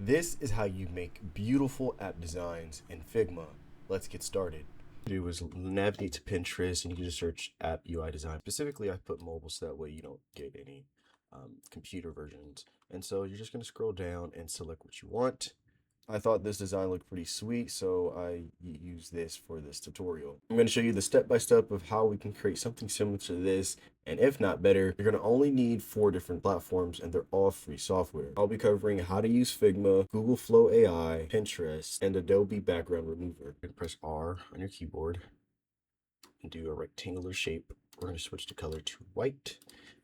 This is how you make beautiful app designs in Figma. Let's get started. Do is navigate to Pinterest and you can just search app UI design. Specifically, I put mobile so that way you don't get any computer versions. And so you're just going to scroll down and select what you want. I thought this design looked pretty sweet, so I use this for this tutorial. I'm going to show you the step-by-step of how we can create something similar to this, and if not better. You're going to only need 4 different platforms, and they're all free software. I'll be covering how to use Figma, Google Flow AI, Pinterest, and Adobe Background Remover. You're going to press R on your keyboard and do a rectangular shape. We're going to switch the color to white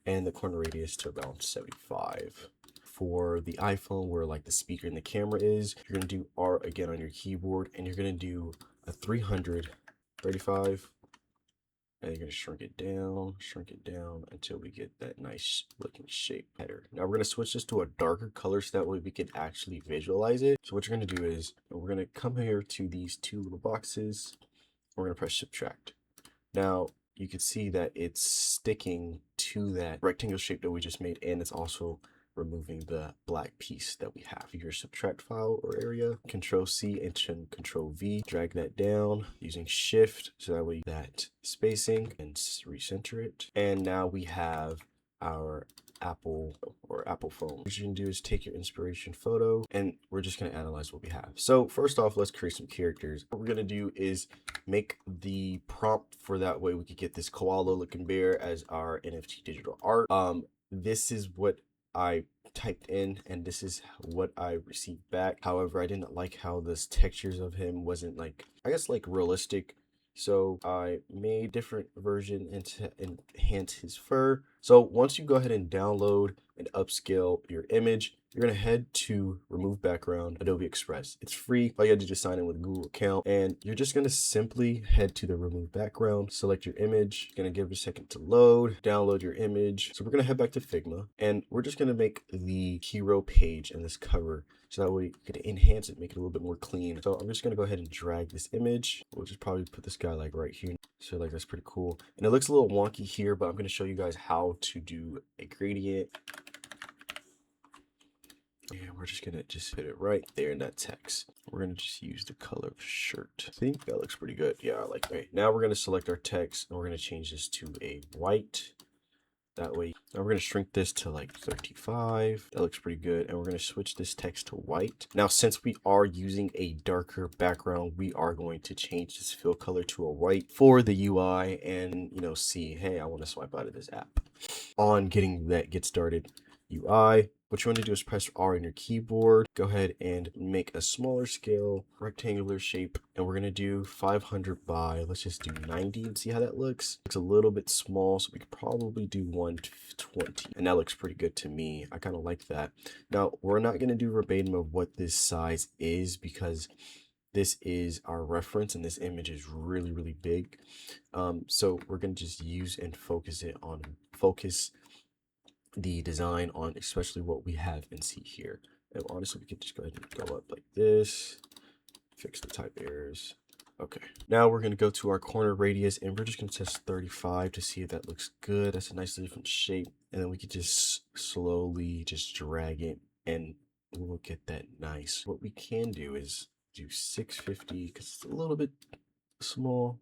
and the corner radius to around 75. For the iPhone, where like the speaker and the camera is, you're going to do R again on your keyboard, and you're going to do a 335, and you're going to shrink it down until we get that nice looking shape header. Now we're going to switch this to a darker color so that way we can actually visualize it. So what you're going to do is we're going to come here to these 2 little boxes. We're going to press subtract. Now you can see that it's sticking to that rectangle shape that we just made, and it's also removing the black piece that we have. Your subtract file or area, Control C and Control V, drag that down using Shift so that way that spacing and recenter it. And now we have our Apple phone. What you can do is take your inspiration photo and we're just going to analyze what we have. So first off, let's create some characters. What we're going to do is make the prompt for that way we could get this koala looking bear as our NFT digital art. This is what I typed in and this is what I received back. However, I didn't like how this textures of him wasn't like, I guess, like realistic. So I made a different version to enhance his fur. So once you go ahead and download and upscale your image, you're going to head to remove background, Adobe Express. It's free. All you have to do is sign in with a Google account, and you're just going to simply head to the remove background, select your image. You're going to give it a second to load, download your image. So we're going to head back to Figma, and we're just going to make the hero page and this cover so that way you can enhance it, make it a little bit more clean. So I'm just going to go ahead and drag this image. We'll just probably put this guy like right here. So like that's pretty cool. And it looks a little wonky here, but I'm going to show you guys how to do a gradient. And we're just gonna put it right there in that text. We're gonna just use the color of shirt. I think that looks pretty good. Yeah, I like that. Now we're gonna select our text and we're gonna change this to a white. That way, now we're gonna shrink this to like 35. That looks pretty good. And we're gonna switch this text to white. Now, since we are using a darker background, we are going to change this fill color to a white for the UI and, see, hey, I want to swipe out of this app. On getting that get started UI, what you want to do is press R on your keyboard. Go ahead and make a smaller scale rectangular shape, and we're going to do 500 by, let's just do 90 and see how that looks. It's a little bit small, so we could probably do 120, and that looks pretty good to me. I kind of like that. Now, we're not going to do verbatim of what this size is because this is our reference and this image is really, really big. So we're going to just use and focus the design on especially what we have and see here. And honestly, we could just go ahead and go up like this, fix the type errors. Okay, now we're going to go to our corner radius and we're just going to test 35 to see if that looks good. That's a nice different shape. And then we could just slowly just drag it and we'll get that nice. What we can do is do 650 because it's a little bit small,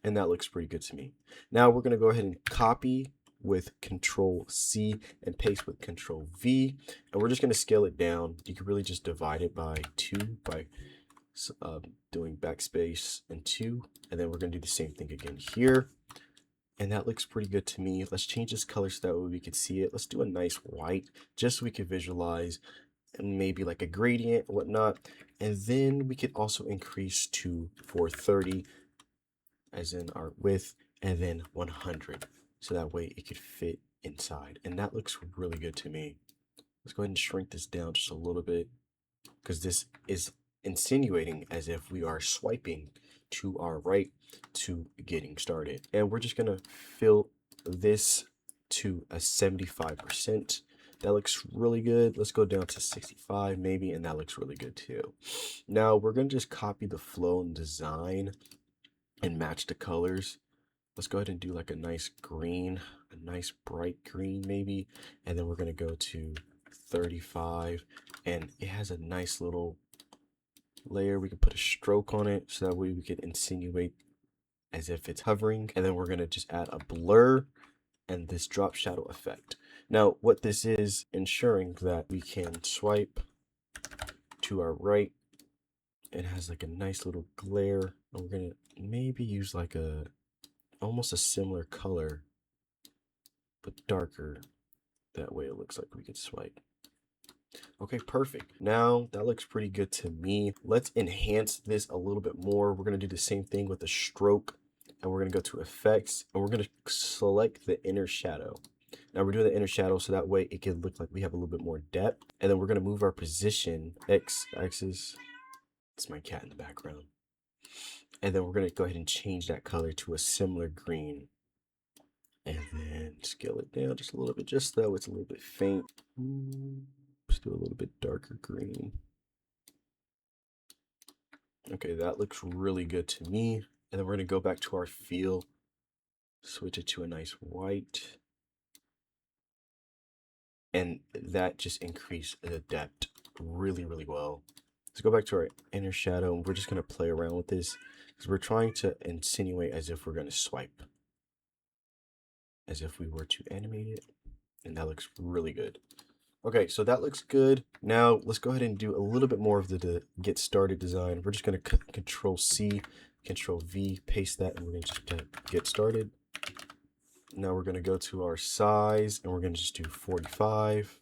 and that looks pretty good to me. Now we're going to go ahead and copy with Control C and paste with Control V, and we're just going to scale it down. You can really just divide it by 2 by doing backspace and 2, and then we're going to do the same thing again here, and that looks pretty good to me. Let's change this color so that way we can see it. Let's do a nice white just so we can visualize, and maybe like a gradient or whatnot. And then we could also increase to 430 as in our width, and then 100 so that way it could fit inside, and that looks really good to me. Let's go ahead and shrink this down just a little bit because this is insinuating as if we are swiping to our right to getting started. And we're just gonna fill this to a 75%. That looks really good. Let's go down to 65 maybe, and that looks really good too. Now we're gonna just copy the flow and design and match the colors. Let's go ahead and do like a nice green, a nice bright green maybe, and then we're gonna go to 35, and it has a nice little layer. We can put a stroke on it so that way we can insinuate as if it's hovering, and then we're going to just add a blur and this drop shadow effect. Now what this is ensuring that we can swipe to our right. It has like a nice little glare, and we're going to maybe use like a almost a similar color but darker. That way it looks like we could swipe. Okay, perfect. Now that looks pretty good to me. Let's enhance this a little bit more. We're going to do the same thing with the stroke, and we're going to go to effects, and we're going to select the inner shadow. Now we're doing the inner shadow so that way it can look like we have a little bit more depth. And then we're going to move our position x-axis. It's my cat in the background. And then we're going to go ahead and change that color to a similar green. And then scale it down just a little bit, just so it's a little bit faint. Let's do a little bit darker green. Okay, that looks really good to me. And then we're going to go back to our feel, switch it to a nice white. And that just increased the depth really, really well. Let's go back to our inner shadow, and we're just going to play around with this because we're trying to insinuate as if we're going to swipe, as if we were to animate it, and that looks really good. Okay, so that looks good. Now let's go ahead and do a little bit more of the get started design. We're just going to Control C, Control V, paste that, and we're going to just get started. Now we're going to go to our size, and we're going to just do 45.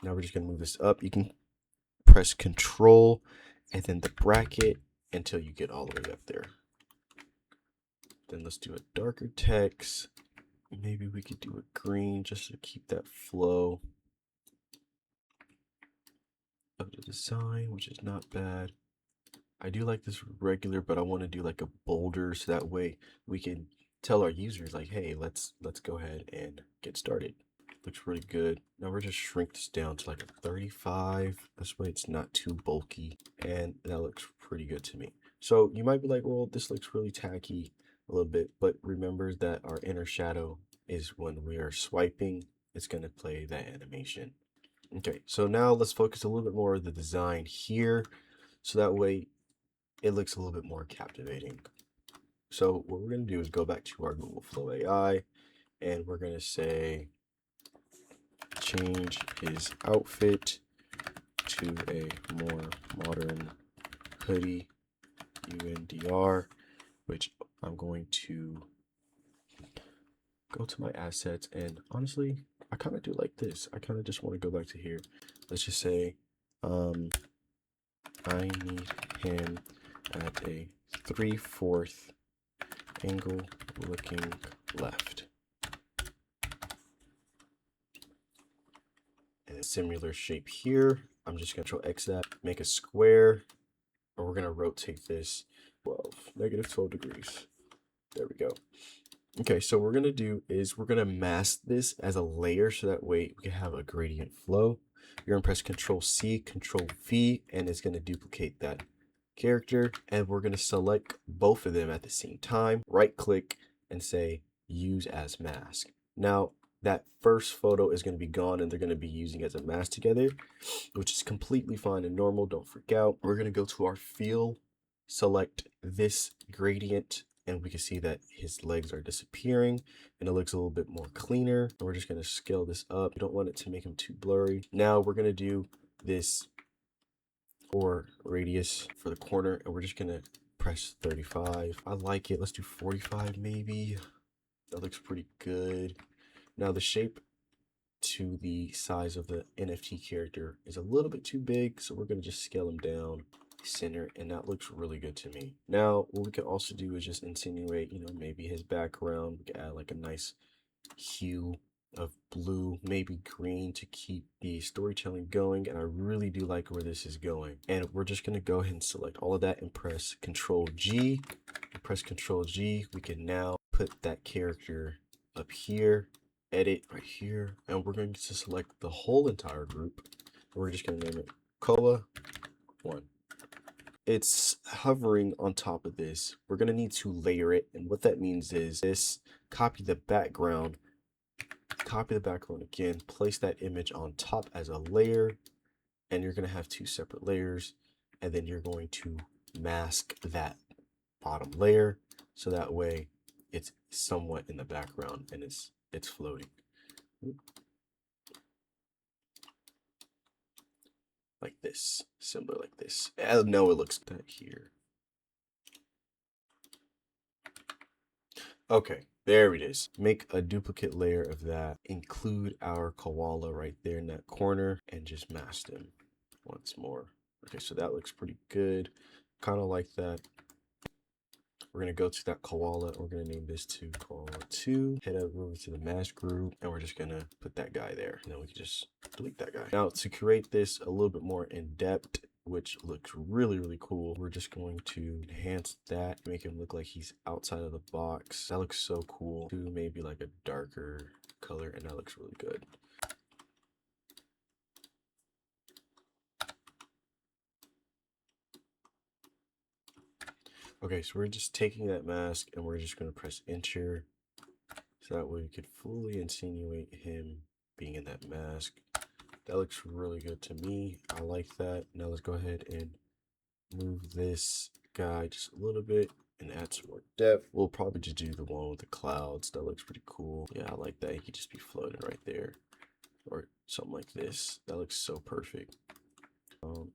Now we're just going to move this up. You can press Control and then the bracket until you get all the way up there. Then let's do a darker text. Maybe we could do a green just to keep that flow of the design, which is not bad. I do like this regular, but I want to do like a bolder so that way we can tell our users like, hey, let's go ahead and get started. Looks really good. Now we're just shrink this down to like a 35. This way it's not too bulky, and that looks pretty good to me. So you might be like, well, this looks really tacky a little bit, but remember that our inner shadow is when we are swiping, it's going to play that animation. Okay, so now let's focus a little bit more on the design here, so that way it looks a little bit more captivating. So what we're going to do is go back to our Google Flow AI, and we're going to say change his outfit to a more modern hoodie UNDR, which I'm going to go to my assets, and honestly I kind of do like this. I kind of just want to go back to here. Let's just say I need him at a 3/4 angle looking left. And a similar shape here. I'm just going to Control X that, make a square, and we're going to rotate this -12 degrees. There we go. Okay, so what we're going to do is we're going to mask this as a layer so that way we can have a gradient flow. You're going to press Control C, Control V, and it's going to duplicate that character. And we're going to select both of them at the same time, right click, and say use as mask. Now that first photo is going to be gone, and they're going to be using as a mask together, which is completely fine and normal. Don't freak out. We're going to go to our field, select this gradient, and we can see that his legs are disappearing and it looks a little bit more cleaner. And we're just going to scale this up. You don't want it to make him too blurry. Now we're going to do this or radius for the corner, and we're just going to press 35. I like it. Let's do 45 maybe. That looks pretty good. Now the shape to the size of the NFT character is a little bit too big, so we're going to just scale him down center, and that looks really good to me. Now what we can also do is just insinuate, maybe his background. We can add like a nice hue of blue, maybe green, to keep the storytelling going, and I really do like where this is going. And we're just going to go ahead and select all of that and press Control G. Press Control G. We can now put that character up here, edit right here, and we're going to select the whole entire group. We're just going to name it koala 1. It's hovering on top of this. We're going to need to layer it, and what that means is this, copy the background, copy the background again, place that image on top as a layer, and you're going to have two separate layers, and then you're going to mask that bottom layer so that way it's somewhat in the background and it's floating. Like this, similar like this. I know it looks good here. Okay, there it is. Make a duplicate layer of that. Include our koala right there in that corner and just mask them once more. Okay, so that looks pretty good. Kind of like that. We're going to go to that koala. We're going to name this to koala 2. Head over to the mask group, and we're just going to put that guy there. And then we can just delete that guy. Now, to create this a little bit more in depth, which looks really, really cool, we're just going to enhance that, make him look like he's outside of the box. That looks so cool. Do maybe like a darker color, and that looks really good. Okay, so we're just taking that mask and we're just going to press enter so that way we could fully insinuate him being in that mask. That looks really good to me. I like that. Now let's go ahead and move this guy just a little bit and add some more depth. We'll probably just do the one with the clouds. That looks pretty cool. Yeah, I like that. He could just be floating right there or something like this. That looks so perfect.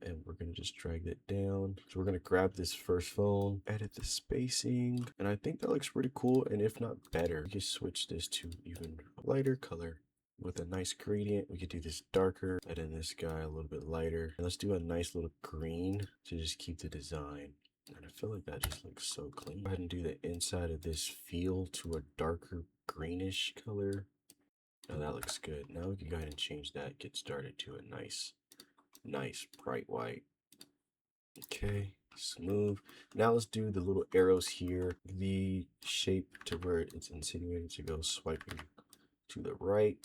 And we're going to just drag that down. So we're going to grab this first phone, edit the spacing, and I think that looks pretty cool. And if not better, we can switch this to even a lighter color with a nice gradient. We could do this darker, and then this guy a little bit lighter. And let's do a nice little green to just keep the design. And I feel like that just looks so clean. Go ahead and do the inside of this feel to a darker greenish color. Now that looks good. Now we can go ahead and change that, get started to a nice bright white. Okay, smooth. Now let's do the little arrows here, the shape to where it's insinuated to go swiping to the right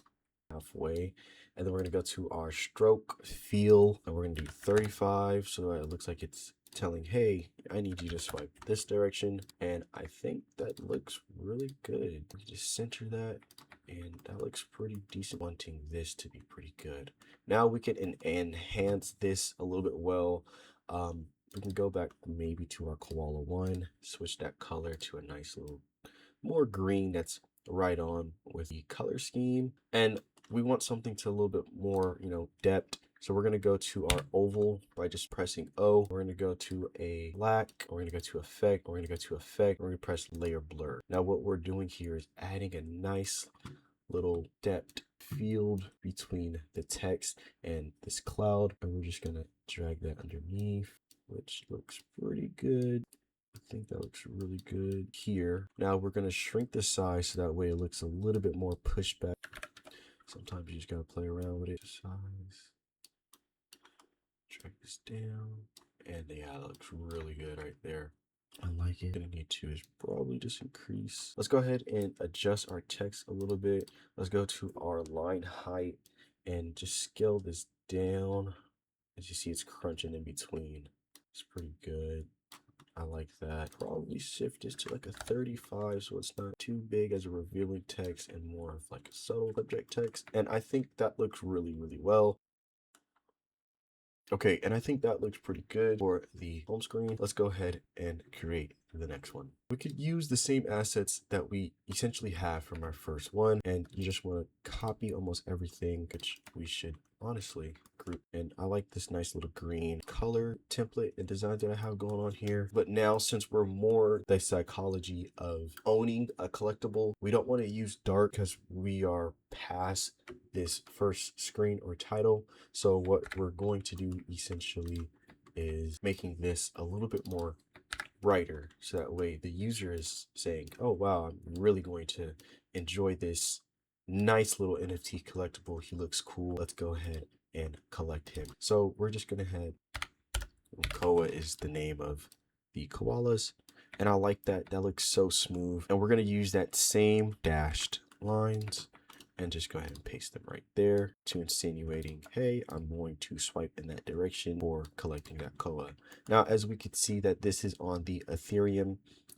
halfway, and then we're going to go to our stroke feel, and we're going to do 35 so that it looks like it's telling, hey, I need you to swipe this direction. And I think that looks really good. We just center that, and that looks pretty decent. Wanting this to be pretty good. Now we can enhance this a little bit well. We can go back maybe to our koala 1, switch that color to a nice little more green that's right on with the color scheme, and we want something to a little bit more, depth. So we're going to go to our oval by just pressing O. We're going to go to a black. We're going to go to effect. We're going to go to effect. We're going to press layer blur. Now what we're doing here is adding a nice little depth field between the text and this cloud, and we're just going to drag that underneath, which looks pretty good. I think that looks really good here. Now we're going to shrink the size so that way it looks a little bit more pushed back. Sometimes you just got to play around with it. Size. Drag this down. And yeah, that looks really good right there. I like it. Gonna need to is probably just increase. Let's go ahead and adjust our text a little bit. Let's go to our line height and just scale this down. As you see, it's crunching in between. It's pretty good. I like that. Probably shift this to like a 35 so it's not too big as a revealing text and more of like a subtle subject text. And I think that looks really, really well. Okay, and I think that looks pretty good for the home screen. Let's go ahead and create the next one. We could use the same assets that we essentially have from our first one, and you just want to copy almost everything, which we should honestly group. And I like this nice little green color template and design that I have going on here. But now, since we're more the psychology of owning a collectible, we don't want to use dark because we are past this first screen or title. So what we're going to do essentially is making this a little bit more brighter, so that way the user is saying, oh wow, I'm really going to enjoy this nice little NFT collectible. He looks cool. Let's go ahead and collect him. So we're just gonna head, koa is the name of the koalas, and I like that. That looks so smooth. And we're gonna use that same dashed lines and just go ahead and paste them right there to insinuating, hey, I'm going to swipe in that direction for collecting that koa. Now, as we can see that this is on the Ethereum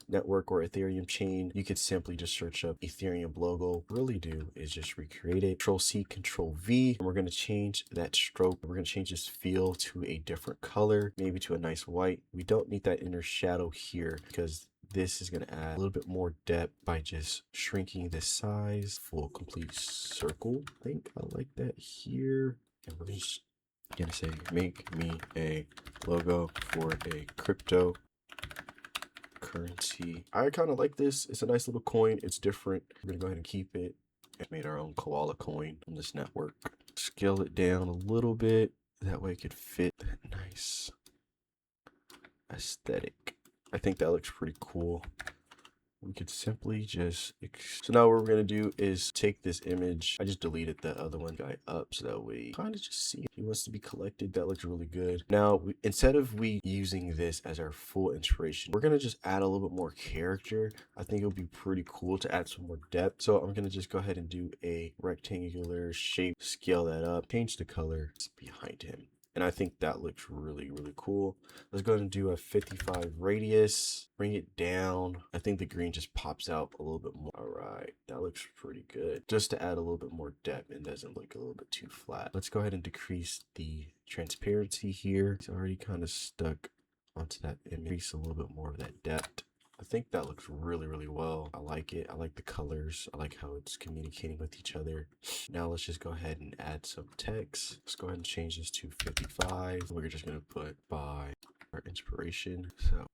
network or Ethereum chain, you could simply just search up Ethereum logo. Really do is just recreate it. Control C, Control V, and we're going to change that stroke. We're going to change this feel to a different color, maybe to a nice white. We don't need that inner shadow here because this is going to add a little bit more depth by just shrinking this size. Full complete circle. I think I like that here. And we're just going to say, make me a logo for a crypto currency. I kind of like this. It's a nice little coin. It's different. We're going to go ahead and keep it. And made our own koala coin on this network. Scale it down a little bit. That way it could fit that nice aesthetic. I think that looks pretty cool. We could simply just, so now what we're going to do is take this image. I just deleted that other one guy up so that way kind of just see he wants to be collected. That looks really good. Now, instead of we using this as our full inspiration, we're going to just add a little bit more character. I think it'll be pretty cool to add some more depth. So I'm going to just go ahead and do a rectangular shape, scale that up, change the color behind him. And I think that looks really, really cool. Let's go ahead and do a 55 radius, bring it down. I think the green just pops out a little bit more. All right, that looks pretty good. Just to add a little bit more depth and doesn't look a little bit too flat. Let's go ahead and decrease the transparency here. It's already kind of stuck onto that image. Increase a little bit more of that depth. I think that looks really, really well. I like it. I like the colors. I like how it's communicating with each other. Now let's just go ahead and add some text. Let's go ahead and change this to 55. We're just going to put by our inspiration. So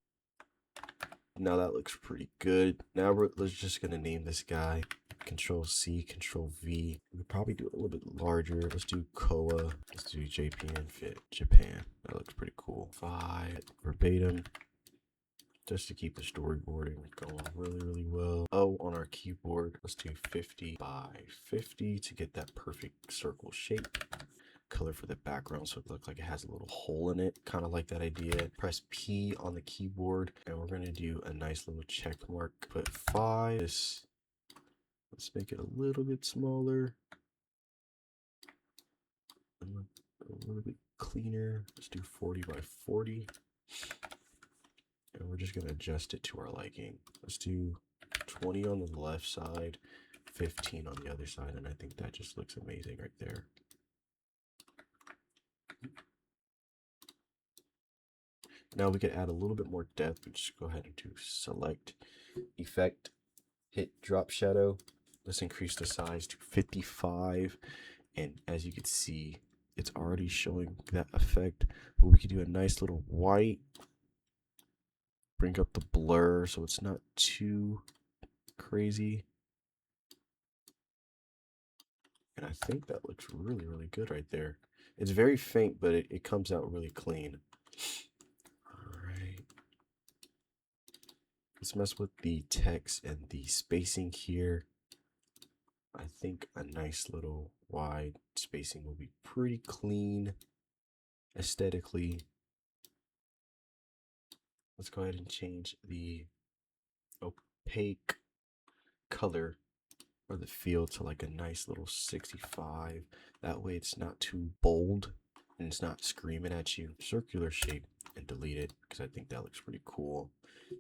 now that looks pretty good. Now let's just going to name this guy. Control C, Control V. We could probably do it a little bit larger. Let's do koa. Let's do JPN fit Japan. That looks pretty cool. 5 verbatim. Just to keep the storyboarding going really, really well. Oh, on our keyboard, let's do 50 by 50 to get that perfect circle shape. Color for the background so it looks like it has a little hole in it. Kind of like that idea. Press P on the keyboard and we're going to do a nice little check mark. Put 5. Let's make it a little bit smaller. A little bit cleaner. Let's do 40 by 40. And we're just going to adjust it to our liking. Let's do 20 on the left side, 15 on the other side, and I think that just looks amazing right there. Now we could add a little bit more depth. We just go ahead and do select, effect, hit drop shadow. Let's increase the size to 55. And as you can see, it's already showing that effect. But we could do a nice little white. Bring up the blur so it's not too crazy. And I think that looks really, really good right there. It's very faint, but it comes out really clean. All right. Let's mess with the text and the spacing here. I think a nice little wide spacing will be pretty clean aesthetically. Let's go ahead and change the opaque color or the feel to like a nice little 65. That way it's not too bold and it's not screaming at you. Circular shape and delete it because I think that looks pretty cool.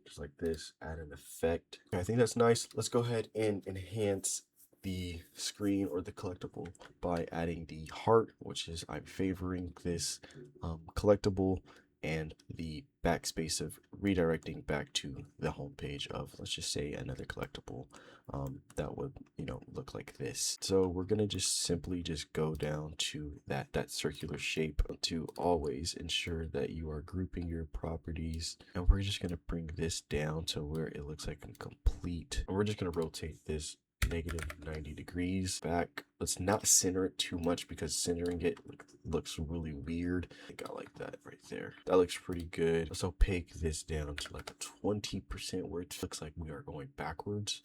Just like this, add an effect. I think that's nice. Let's go ahead and enhance the screen or the collectible by adding the heart, which is I'm favoring this collectible, and the backspace of redirecting back to the home page of, let's just say, another collectible that would, look like this. So we're gonna just simply just go down to that circular shape to always ensure that you are grouping your properties, and we're just gonna bring this down to where it looks like a complete, and we're just gonna rotate this negative 90 degrees back. Let's not center it too much because centering it looks really weird. I think I like that right there. That looks pretty good. Let's opaque this down to like a 20% where it looks like we are going backwards.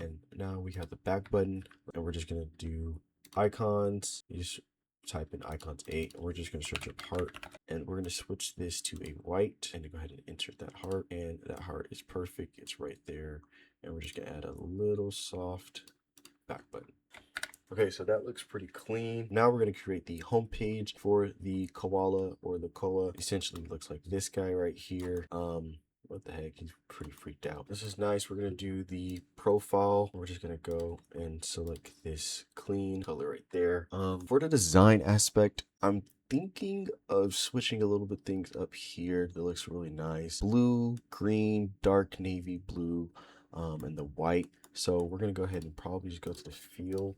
And now we have the back button, and we're just gonna do icons. You just type in icons 8, and we're just gonna search up heart, and we're gonna switch this to a white and go ahead and insert that heart, and that heart is perfect. It's right there. And we're just gonna add a little soft back button. Okay, so that looks pretty clean. Now we're gonna create the home page for the koala or the koa. Essentially looks like this guy right here. What the heck? He's pretty freaked out. This is nice. We're gonna do the profile. We're just gonna go and select this clean color right there. For the design aspect, I'm thinking of switching a little bit things up here. That looks really nice. Blue, green, dark navy blue, and the white. So we're gonna go ahead and probably just go to the feel.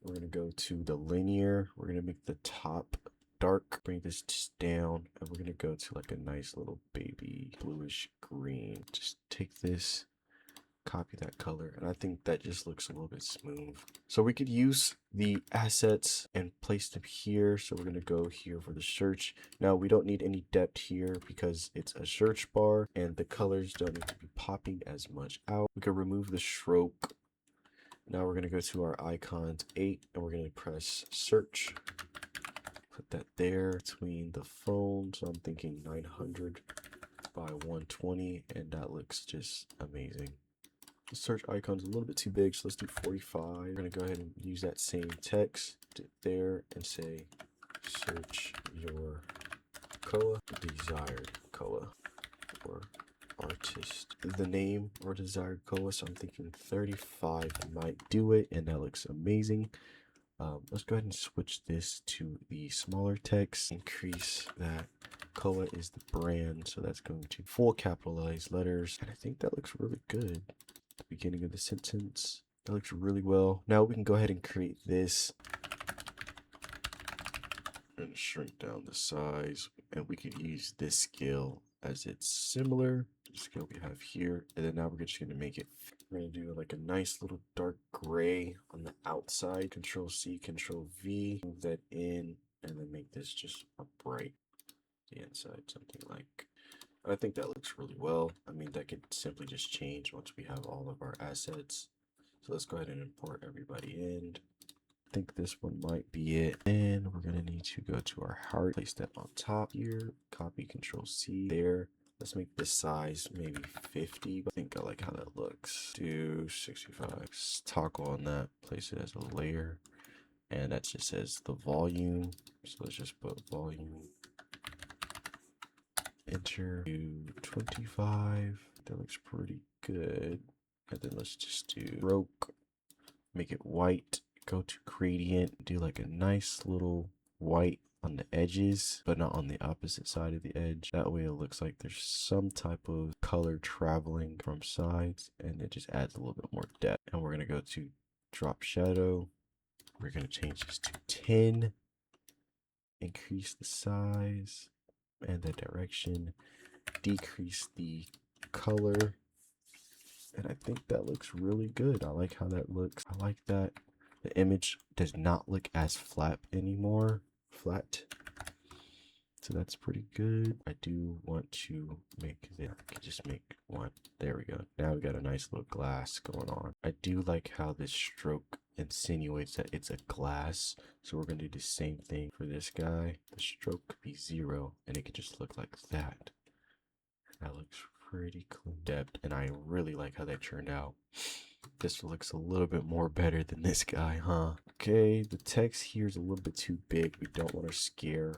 We're gonna go to the linear. We're gonna make the top dark, bring this just down, and we're gonna go to like a nice little baby bluish green. Just take this, copy that color, and I think that just looks a little bit smooth. So we could use the assets and place them here. So we're gonna go here for the search. Now we don't need any depth here because it's a search bar and the colors don't need to be popping as much out. We can remove the stroke. Now we're gonna go to our icons 8 and we're gonna press search. Put that there between the phone. So I'm thinking 900 by 120, and that looks just amazing. The search icon's a little bit too big, so let's do 45. We're gonna go ahead and use that same text there and say search your koala, desired koala, or artist, the name or desired koala. So I'm thinking 35 might do it, and that looks amazing. Let's go ahead and switch this to the smaller text. Increase that koala is the brand, so that's going to full capitalized letters, and I think that looks really good. The beginning of the sentence, that looks really well. Now we can go ahead and create this and shrink down the size, and we could use this scale as it's similar to the scale we have here. And then now we're just gonna make it, we're gonna do like a nice little dark gray on the outside. Control C, Control V, move that in, and then make this just a bright the inside, something like. I think that looks really well. I mean, that could simply just change once we have all of our assets. So let's go ahead and import everybody in. I think this one might be it. And we're gonna need to go to our heart, place that on top here, copy, Control C there. Let's make this size maybe 50. I think I like how that looks. Do 65. Toggle on that, place it as a layer. And that just says the volume. So let's just put volume. Enter. Do 25. That looks pretty good. And then let's just do stroke. Make it white. Go to gradient. Do like a nice little white on the edges, but not on the opposite side of the edge. That way it looks like there's some type of color traveling from sides, and it just adds a little bit more depth. And we're gonna go to drop shadow. We're gonna change this to 10. Increase the size and the direction. Decrease the color. And I think that looks really good. I like how that looks. I like that the image does not look as flat anymore. So that's pretty good. I do want to make it, I could just make one. There we go. Now we got a nice little glass going on. I do like how this stroke insinuates that it's a glass. So we're gonna do the same thing for this guy. The stroke could be 0 and it could just look like that. That looks pretty clean depth, and I really like how that turned out. This looks a little bit more better than this guy, huh? Okay, the text here is a little bit too big. We don't want to scare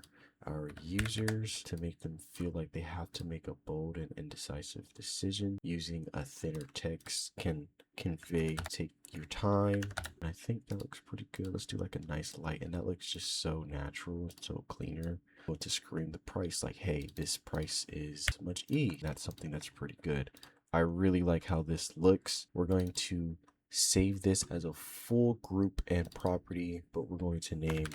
our users to make them feel like they have to make a bold and indecisive decision. Using a thinner text can convey, take your time. And I think that looks pretty good. Let's do like a nice light, and that looks just so natural, so cleaner. To scream the price, like, hey, this price is so much E. That's something that's pretty good. I really like how this looks. We're going to save this as a full group and property, but we're going to name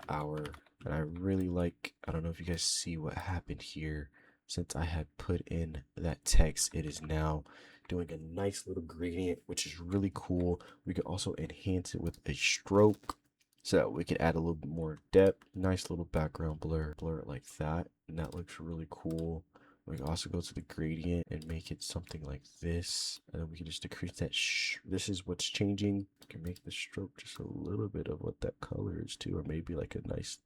our, and I really like, I don't know if you guys see what happened here. Since I had put in that text, it is now doing a nice little gradient, which is really cool. We can also enhance it with a stroke, so that we can add a little bit more depth. Nice little background blur it like that, and that looks really cool. We can also go to the gradient and make it something like this, and then we can just decrease that. This is what's changing. We can make the stroke just a little bit of what that color is too, or maybe like a nice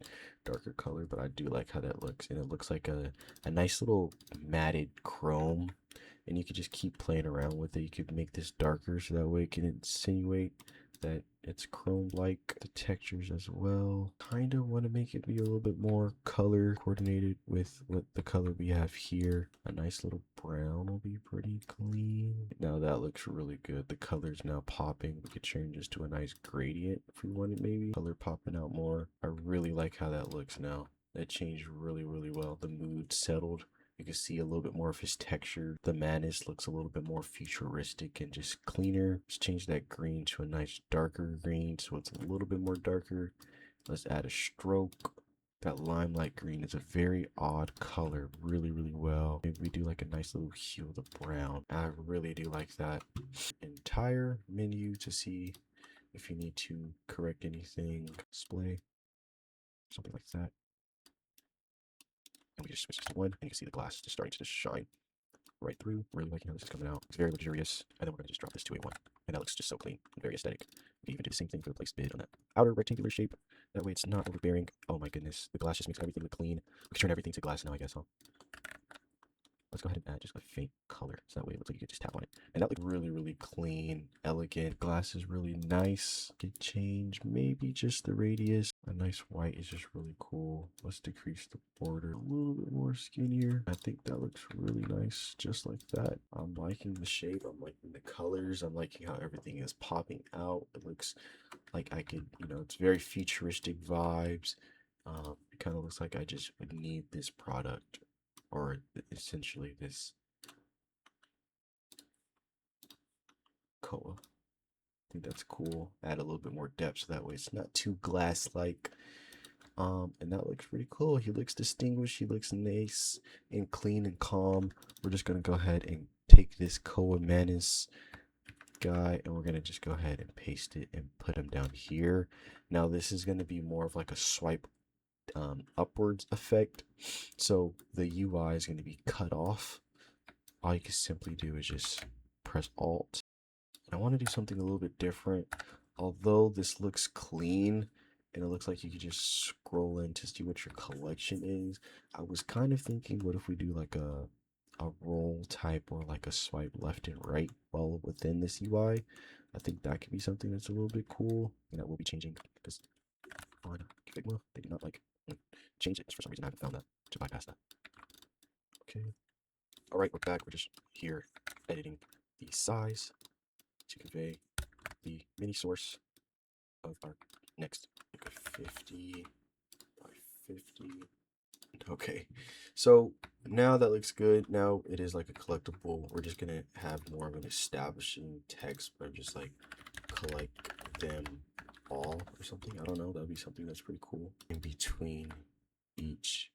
darker color, but I do like how that looks, and it looks like a nice little matted chrome, and you can just keep playing around with it. You could make this darker so that way it can insinuate that It's chrome-like. The textures as well. Kind of want to make it be a little bit more color coordinated with what the color we have here. A nice little brown will be pretty clean. Now that looks really good. The color's now popping. We could change this to a nice gradient if we wanted, maybe. Color popping out more. I really like how that looks now. That changed really, really well. The mood settled. You can see a little bit more of his texture. The madness looks a little bit more futuristic and just cleaner. Let's change that green to a nice darker green so it's a little bit more darker. Let's add a stroke. That limelight green is a very odd color, really, really well. Maybe we do like a nice little hue of the brown. I really do like that. Entire menu to see if you need to correct anything. Display, something like that. And we just switch this to one, and you can see the glass just starting to just shine right through. Really liking how this is coming out. It's very luxurious. And then we're going to just drop this to a 1. And that looks just so clean and very aesthetic. We even do the same thing for the place bid on that outer rectangular shape. That way it's not overbearing. Oh my goodness. The glass just makes everything look clean. We can turn everything to glass now, I guess, huh? Let's go ahead and add just a faint color. So that way it looks like you could just tap on it. And that looked really, really clean, elegant. Glass is really nice. Could change maybe just the radius. A nice white is just really cool. Let's decrease the border a little bit more skinnier. I think that looks really nice, just like that. I'm liking the shape. I'm liking the colors. I'm liking how everything is popping out. It looks like I could, it's very futuristic vibes. It kind of looks like I just would need this product, or essentially this koa. I think that's cool. Add a little bit more depth so that way it's not too glass-like. And that looks pretty cool. He looks distinguished. He looks nice and clean and calm. We're just gonna go ahead and take this koa manus guy, and we're gonna just go ahead and paste it and put him down here. Now this is gonna be more of like a swipe upwards effect, so the UI is going to be cut off. All you can simply do is just press Alt. I want to do something a little bit different. Although this looks clean and it looks like you could just scroll in to see what your collection is, I was kind of thinking, what if we do like a roll type or like a swipe left and right while within this UI? I think that could be something that's a little bit cool, and that will be changing because on Figma they do not like change it. For some reason I haven't found that to bypass that. Okay. All right, we're back. We're just here editing the size to convey the mini source of our next 50 by 50. Okay, so now that looks good. Now it is like a collectible. We're just gonna have more of an establishing text, but just like collect them all or something. I don't know. That'd be something that's pretty cool. In between each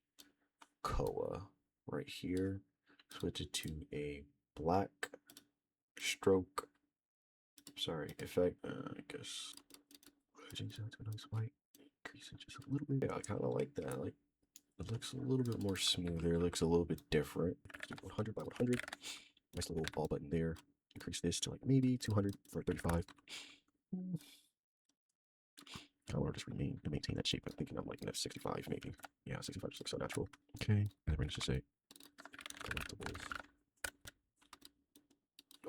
koa right here, switch it to a black stroke, sorry, effect, I guess change that to a nice white, increase it just a little bit. Yeah, I kind of like that. Like, it looks a little bit more smoother. It looks a little bit different. 100 by 100, nice little ball button there. Increase this to like maybe 200 for 35. I want to just maintain that shape. I'm thinking I'm like 65 maybe. Yeah, 65 just looks so natural. Okay, and then we're gonna just say collectibles.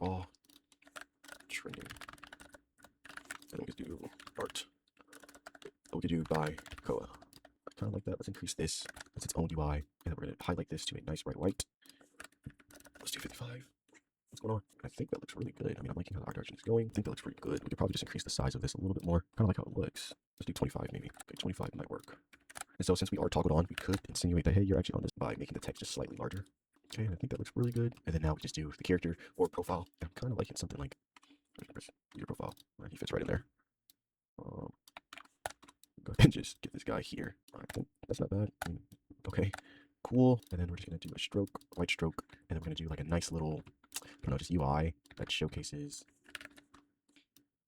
Oh, trending. And we could do art. We could do by koa. Kind of like that. Let's increase this. That's its own UI. And then we're gonna highlight this to a nice bright white. Let's do 55. What's going on? I think that looks really good. I mean, I'm liking how the art direction is going. I think that looks pretty good. We could probably just increase the size of this a little bit more. Kind of like how it looks. Let's do 25 maybe. Okay, 25 might work. And so since we are toggled on, we could insinuate that, hey, you're actually on this by making the text just slightly larger. Okay, and I think that looks really good. And then now we just do the character or profile. I'm kind of liking something like your profile. He fits right in there. Go ahead and just get this guy here. I think that's not bad. I mean, okay, cool. And then we're just gonna do a stroke, white stroke, and then we're gonna do like a nice little, I don't know, just UI that showcases.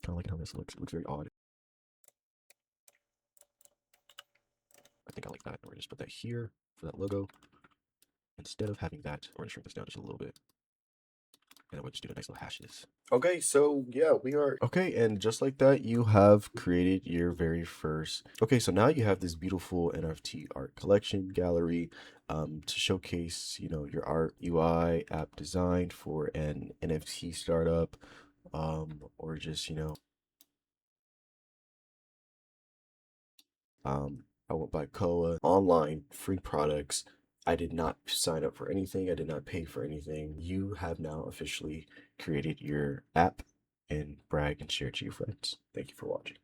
Kind of like how this looks. It looks very odd. I think I like that. We're gonna just put that here for that logo. Instead of having that, we're gonna shrink this down just a little bit. And then we'll just do the nice little hashes. Okay, so yeah, we are okay, and just like that, you have created your very first. Okay, so now you have this beautiful NFT art collection gallery to showcase, your art UI app designed for an NFT startup, or just, I went by koala, online, free products. I did not sign up for anything. I did not pay for anything. You have now officially created your app and brag and share it to your friends. Thank you for watching.